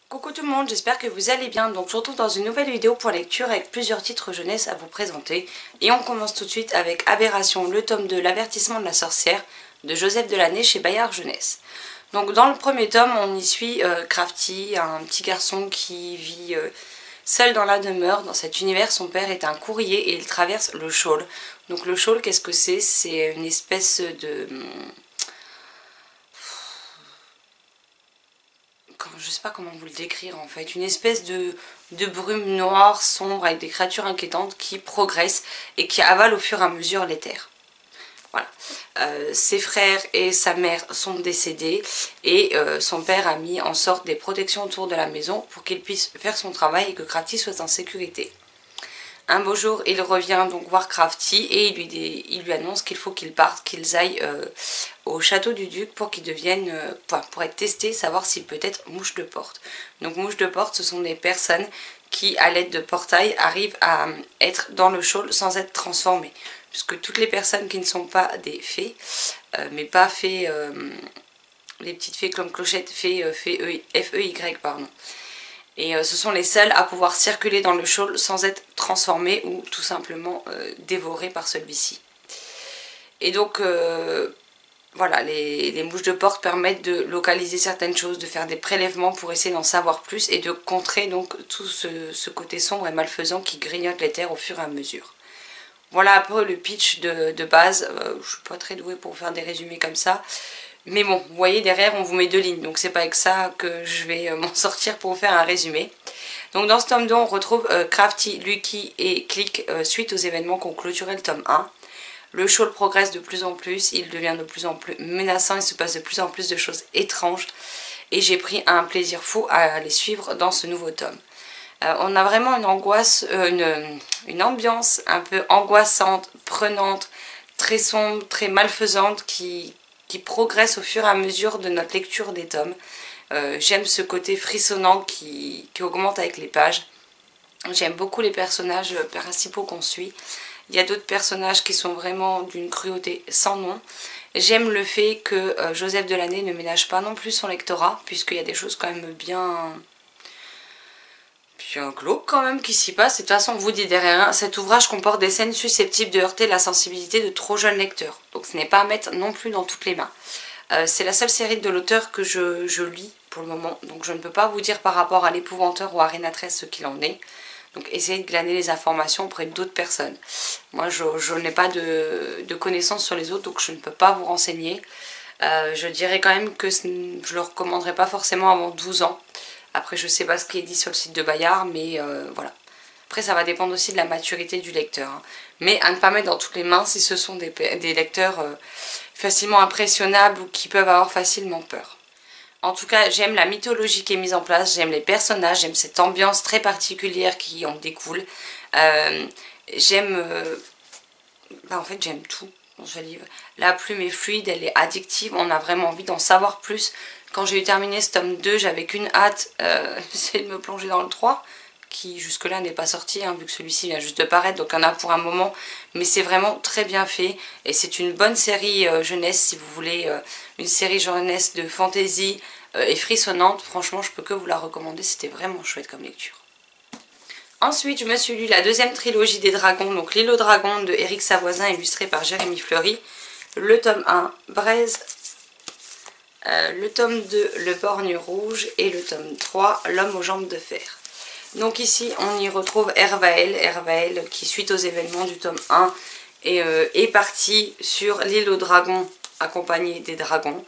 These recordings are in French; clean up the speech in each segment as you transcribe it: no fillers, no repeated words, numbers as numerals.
Coucou tout le monde, j'espère que vous allez bien. Donc je vous retrouve dans une nouvelle vidéo pour lecture avec plusieurs titres jeunesse à vous présenter. Et on commence tout de suite avec Aberration, le tome 2, l'avertissement de la sorcière de Joseph Delaney chez Bayard Jeunesse. Donc dans le premier tome, on y suit Crafty, un petit garçon qui vit seul dans la demeure. Dans cet univers, son père est un courrier et il traverse le Shawl. Donc le Shawl, qu'est-ce que c'est? C'est une espèce de... je sais pas comment vous le décrire en fait, une espèce de brume noire, sombre, avec des créatures inquiétantes qui progressent et qui avalent au fur et à mesure les terres. Voilà. Ses frères et sa mère sont décédés et son père a mis en sorte des protections autour de la maison pour qu'il puisse faire son travail et que Crafty soit en sécurité. Un beau jour, il revient donc voir Crafty et il lui annonce qu'il faut qu'il parte, qu'ils aillent au château du duc pour qu'il devienne, pour être testé, savoir s'il peut être mouche de porte. Donc mouche de porte, ce sont des personnes qui, à l'aide de portails, arrivent à être dans le Shawl sans être transformées. Puisque toutes les personnes qui ne sont pas des fées, mais pas fées, les petites fées comme Clochette, F-E-Y, pardon. Et ce sont les seuls à pouvoir circuler dans le Shawl sans être transformés ou tout simplement dévorés par celui-ci. Et donc voilà, les mouches de porte permettent de localiser certaines choses, de faire des prélèvements pour essayer d'en savoir plus et de contrer donc tout ce côté sombre et malfaisant qui grignote les terres au fur et à mesure. Voilà un peu le pitch de base. Je ne suis pas très douée pour faire des résumés comme ça. Mais bon, vous voyez derrière on vous met 2 lignes, donc c'est pas avec ça que je vais m'en sortir pour vous faire un résumé. Donc dans ce tome 2 on retrouve Crafty, Lucky et Click suite aux événements qui ont clôturé le tome 1. Le Shawl progresse de plus en plus, il devient de plus en plus menaçant, il se passe de plus en plus de choses étranges. Et j'ai pris un plaisir fou à les suivre dans ce nouveau tome. On a vraiment une angoisse, une ambiance un peu angoissante, prenante, très sombre, très malfaisante qui progresse au fur et à mesure de notre lecture des tomes. J'aime ce côté frissonnant qui augmente avec les pages. J'aime beaucoup les personnages principaux qu'on suit. Il y a d'autres personnages qui sont vraiment d'une cruauté sans nom. J'aime le fait que Joseph Delaney ne ménage pas non plus son lectorat, puisqu'il y a des choses quand même bien glauques quand même qui s'y passe. Et de toute façon, on vous dit derrière, cet ouvrage comporte des scènes susceptibles de heurter la sensibilité de trop jeunes lecteurs. Donc ce n'est pas à mettre non plus dans toutes les mains. C'est la seule série de l'auteur que je lis pour le moment. Donc je ne peux pas vous dire par rapport à l'épouvanteur ou à Reina 13 ce qu'il en est. Donc essayez de glaner les informations auprès d'autres personnes. Moi je n'ai pas de connaissances sur les autres, donc je ne peux pas vous renseigner. Je dirais quand même que je ne le recommanderais pas forcément avant 12 ans. Après je ne sais pas ce qui est dit sur le site de Bayard, mais voilà. Après ça va dépendre aussi de la maturité du lecteur. Hein. Mais à ne pas mettre dans toutes les mains si ce sont des lecteurs facilement impressionnables ou qui peuvent avoir facilement peur. En tout cas, j'aime la mythologie qui est mise en place, j'aime les personnages, j'aime cette ambiance très particulière qui en découle. J'aime... en fait, j'aime tout dans ce livre. La plume est fluide, elle est addictive, on a vraiment envie d'en savoir plus. Quand j'ai eu terminé ce tome 2, j'avais qu'une hâte, c'est de me plonger dans le 3, qui jusque-là n'est pas sorti, hein, vu que celui-ci vient juste de paraître, donc il y en a pour un moment. Mais c'est vraiment très bien fait, et c'est une bonne série jeunesse, si vous voulez, une série jeunesse de fantasy et frissonnante. Franchement, je peux que vous la recommander, c'était vraiment chouette comme lecture. Ensuite, je me suis lu la deuxième trilogie des dragons, donc L'île aux dragons de Éric Savoisin, illustré par Jérémy Fleury. Le tome 1, Braise, le tome 2, Le borgne rouge, et le tome 3, L'homme aux jambes de fer. Donc ici, on y retrouve Hervaël qui, suite aux événements du tome 1, est parti sur l'île aux dragons, accompagné des dragons.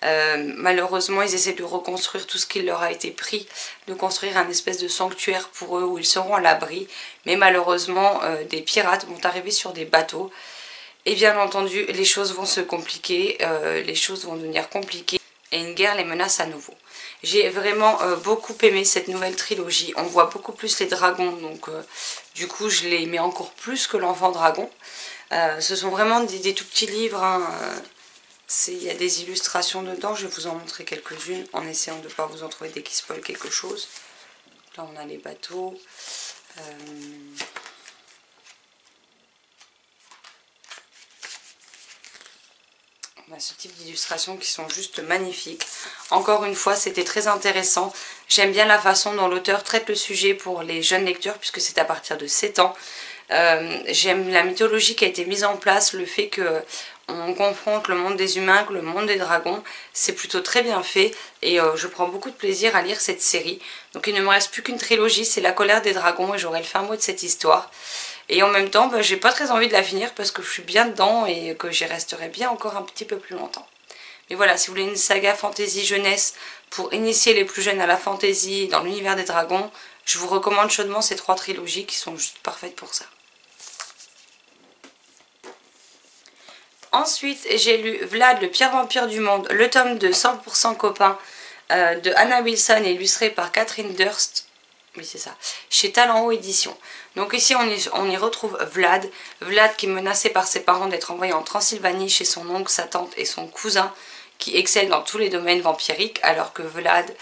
Malheureusement, ils essaient de reconstruire tout ce qui leur a été pris, de construire un espèce de sanctuaire pour eux où ils seront à l'abri. Mais malheureusement, des pirates vont arriver sur des bateaux. Et bien entendu, les choses vont se compliquer, les choses vont devenir compliquées et une guerre les menace à nouveau. J'ai vraiment beaucoup aimé cette nouvelle trilogie. On voit beaucoup plus les dragons, donc du coup je les mets encore plus que l'enfant dragon. Ce sont vraiment des tout petits livres. Hein. Il y a des illustrations dedans, je vais vous en montrer quelques-unes en essayant de ne pas vous en trouver dès qu'ils spoilent quelque chose. Là on a les bateaux. On a ce type d'illustrations qui sont juste magnifiques. Encore une fois, c'était très intéressant. J'aime bien la façon dont l'auteur traite le sujet pour les jeunes lecteurs, puisque c'est à partir de 7 ans. J'aime la mythologie qui a été mise en place, le fait que on confronte le monde des humains avec le monde des dragons. C'est plutôt très bien fait et je prends beaucoup de plaisir à lire cette série. Donc il ne me reste plus qu'une trilogie, c'est La colère des dragons et j'aurai le fin mot de cette histoire. Et en même temps, j'ai pas très envie de la finir parce que je suis bien dedans et que j'y resterai bien encore un petit peu plus longtemps. Mais voilà, si vous voulez une saga fantasy jeunesse pour initier les plus jeunes à la fantasy dans l'univers des dragons, je vous recommande chaudement ces 3 trilogies qui sont juste parfaites pour ça. Ensuite, j'ai lu Vlad, le pire vampire du monde, le tome de 100% copain de Anna Wilson, illustré par Catherine Durst. Oui, c'est ça. Chez Talent Haut Édition. Donc ici, on y retrouve Vlad. Vlad qui est menacé par ses parents d'être envoyé en Transylvanie chez son oncle, sa tante et son cousin qui excellent dans tous les domaines vampiriques, alors que Vlad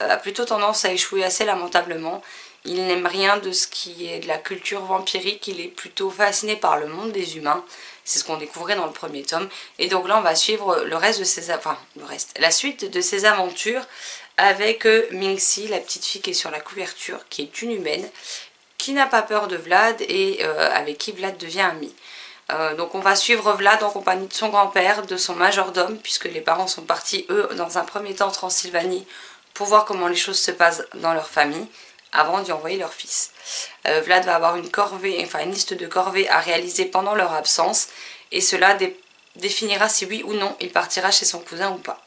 a plutôt tendance à échouer assez lamentablement. Il n'aime rien de ce qui est de la culture vampirique, il est plutôt fasciné par le monde des humains. C'est ce qu'on découvrait dans le premier tome. Et donc là, on va suivre le reste de ses... la suite de ses aventures avec Minxie, la petite fille qui est sur la couverture, qui est une humaine, qui n'a pas peur de Vlad et avec qui Vlad devient ami. Donc on va suivre Vlad en compagnie de son grand-père, de son majordome, puisque les parents sont partis, eux, dans un premier temps en Transylvanie, pour voir comment les choses se passent dans leur famille, avant d'y envoyer leur fils. Vlad va avoir une liste de corvées à réaliser pendant leur absence, et cela définira si oui ou non il partira chez son cousin ou pas.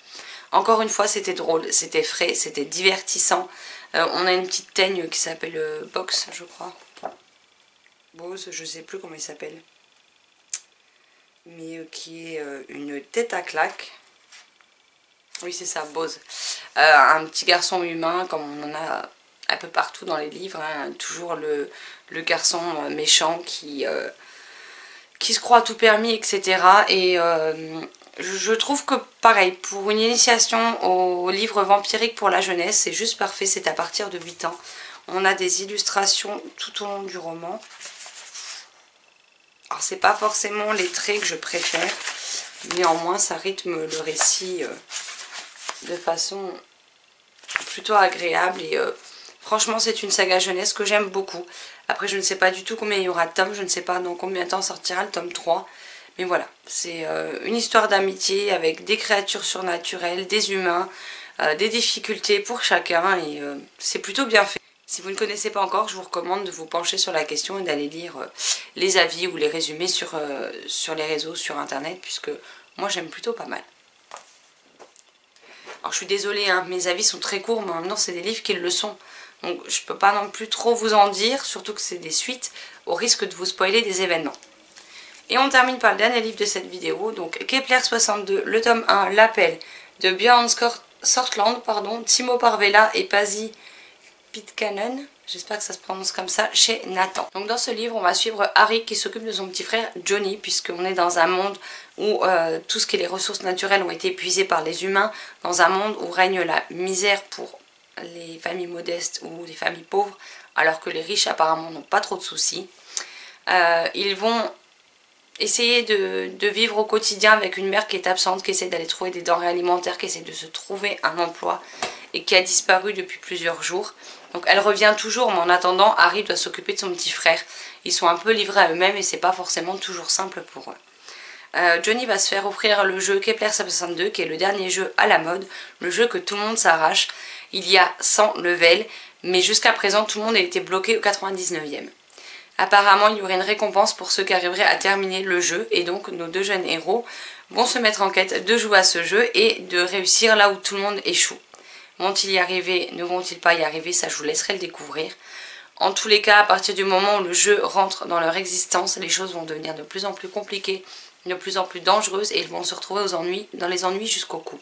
Encore une fois, c'était drôle, c'était frais, c'était divertissant. On a une petite teigne qui s'appelle Box, je crois. Bose, je sais plus comment il s'appelle. Mais qui est une tête à claque. Oui, c'est ça, Bose. Un petit garçon humain, comme on en a un peu partout dans les livres. Hein. Toujours le garçon méchant qui se croit tout permis, etc. Et je trouve que, pareil, pour une initiation au livre vampirique pour la jeunesse, c'est juste parfait. C'est à partir de 8 ans. On a des illustrations tout au long du roman. Alors c'est pas forcément les traits que je préfère, néanmoins ça rythme le récit de façon plutôt agréable et franchement c'est une saga jeunesse que j'aime beaucoup. Après je ne sais pas du tout combien il y aura de tomes, je ne sais pas dans combien de temps sortira le tome 3, mais voilà, c'est une histoire d'amitié avec des créatures surnaturelles, des humains, des difficultés pour chacun et c'est plutôt bien fait. Si vous ne connaissez pas encore, je vous recommande de vous pencher sur la question et d'aller lire les avis ou les résumés sur les réseaux, sur internet, puisque moi j'aime plutôt pas mal. Alors je suis désolée, hein, mes avis sont très courts, mais en même temps c'est des livres qui le sont. Donc je peux pas non plus trop vous en dire, surtout que c'est des suites, au risque de vous spoiler des événements. Et on termine par le dernier livre de cette vidéo, donc Kepler 62, le tome 1, L'appel, de Björn Sortland, Timo Parvella et Pasi Pitkanen, j'espère que ça se prononce comme ça, chez Nathan. Donc dans ce livre, on va suivre Harry qui s'occupe de son petit frère Johnny, puisqu'on est dans un monde où tout ce qui est les ressources naturelles ont été épuisées par les humains, dans un monde où règne la misère pour les familles modestes ou les familles pauvres, alors que les riches apparemment n'ont pas trop de soucis. Ils vont essayer de vivre au quotidien avec une mère qui est absente, qui essaie d'aller trouver des denrées alimentaires, qui essaie de se trouver un emploi et qui a disparu depuis plusieurs jours. Donc elle revient toujours, mais en attendant, Harry doit s'occuper de son petit frère. Ils sont un peu livrés à eux-mêmes et c'est pas forcément toujours simple pour eux. Johnny va se faire offrir le jeu Kepler 62, qui est le dernier jeu à la mode, le jeu que tout le monde s'arrache. Il y a 100 levels, mais jusqu'à présent tout le monde a été bloqué au 99e. Apparemment il y aurait une récompense pour ceux qui arriveraient à terminer le jeu, et donc nos deux jeunes héros vont se mettre en quête de jouer à ce jeu et de réussir là où tout le monde échoue. Vont-ils y arriver, ne vont-ils pas y arriver, ça je vous laisserai le découvrir. En tous les cas, à partir du moment où le jeu rentre dans leur existence, les choses vont devenir de plus en plus compliquées, de plus en plus dangereuses, et ils vont se retrouver dans les ennuis jusqu'au cou.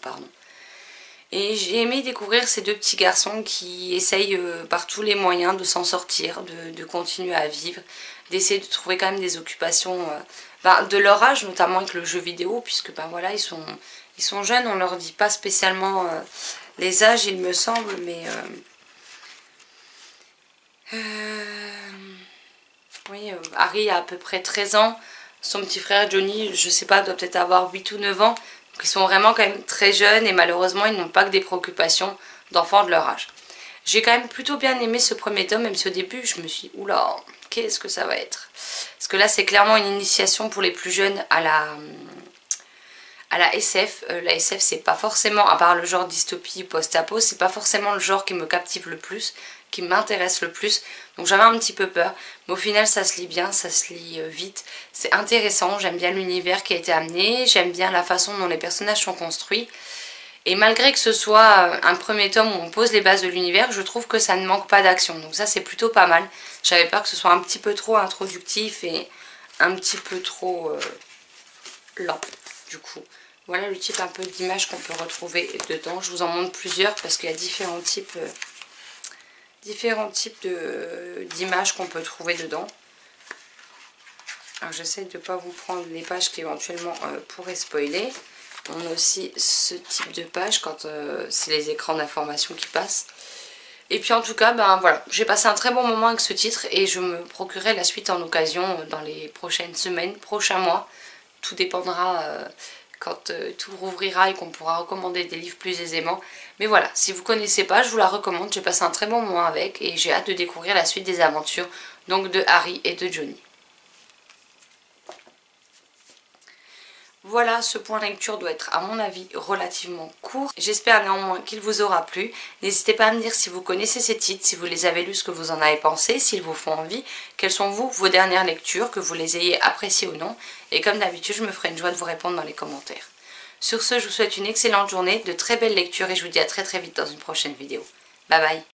Et j'ai aimé découvrir ces deux petits garçons qui essayent par tous les moyens de s'en sortir, de continuer à vivre, d'essayer de trouver quand même des occupations de leur âge, notamment avec le jeu vidéo, puisque voilà, ils sont jeunes, on leur dit pas spécialement les âges il me semble, mais oui, Harry a à peu près 13 ans, son petit frère Johnny, je sais pas, doit peut-être avoir 8 ou 9 ans, Ils sont vraiment quand même très jeunes et malheureusement ils n'ont pas que des préoccupations d'enfants de leur âge. J'ai quand même plutôt bien aimé ce premier tome, même si au début je me suis dit oula, qu'est-ce que ça va être? Parce que là c'est clairement une initiation pour les plus jeunes à la SF. La SF c'est pas forcément, à part le genre dystopie post-apo, c'est pas forcément le genre qui me captive le plus, qui m'intéresse le plus. Donc j'avais un petit peu peur, mais au final ça se lit bien, ça se lit vite. C'est intéressant, j'aime bien l'univers qui a été amené, j'aime bien la façon dont les personnages sont construits. Et malgré que ce soit un premier tome où on pose les bases de l'univers, je trouve que ça ne manque pas d'action. Donc ça c'est plutôt pas mal. J'avais peur que ce soit un petit peu trop introductif et un petit peu trop lent du coup. Voilà le type un peu d'image qu'on peut retrouver dedans. Je vous en montre plusieurs parce qu'il y a différents types d'images qu'on peut trouver dedans. Alors j'essaie de ne pas vous prendre les pages qui éventuellement pourraient spoiler. On a aussi ce type de page quand c'est les écrans d'information qui passent. Et puis en tout cas, ben voilà, j'ai passé un très bon moment avec ce titre et je me procurerai la suite en occasion dans les prochaines semaines, prochains mois. Tout dépendra quand tout rouvrira et qu'on pourra recommander des livres plus aisément. Mais voilà, si vous ne connaissez pas, je vous la recommande. J'ai passé un très bon moment avec et j'ai hâte de découvrir la suite des aventures donc de Harry et de Johnny. Voilà, ce point lecture doit être à mon avis relativement court. J'espère néanmoins qu'il vous aura plu. N'hésitez pas à me dire si vous connaissez ces titres, si vous les avez lus, ce que vous en avez pensé, s'ils vous font envie. Quelles sont vos dernières lectures, que vous les ayez appréciées ou non. Et comme d'habitude, je me ferai une joie de vous répondre dans les commentaires. Sur ce, je vous souhaite une excellente journée, de très belles lectures et je vous dis à très vite dans une prochaine vidéo. Bye bye.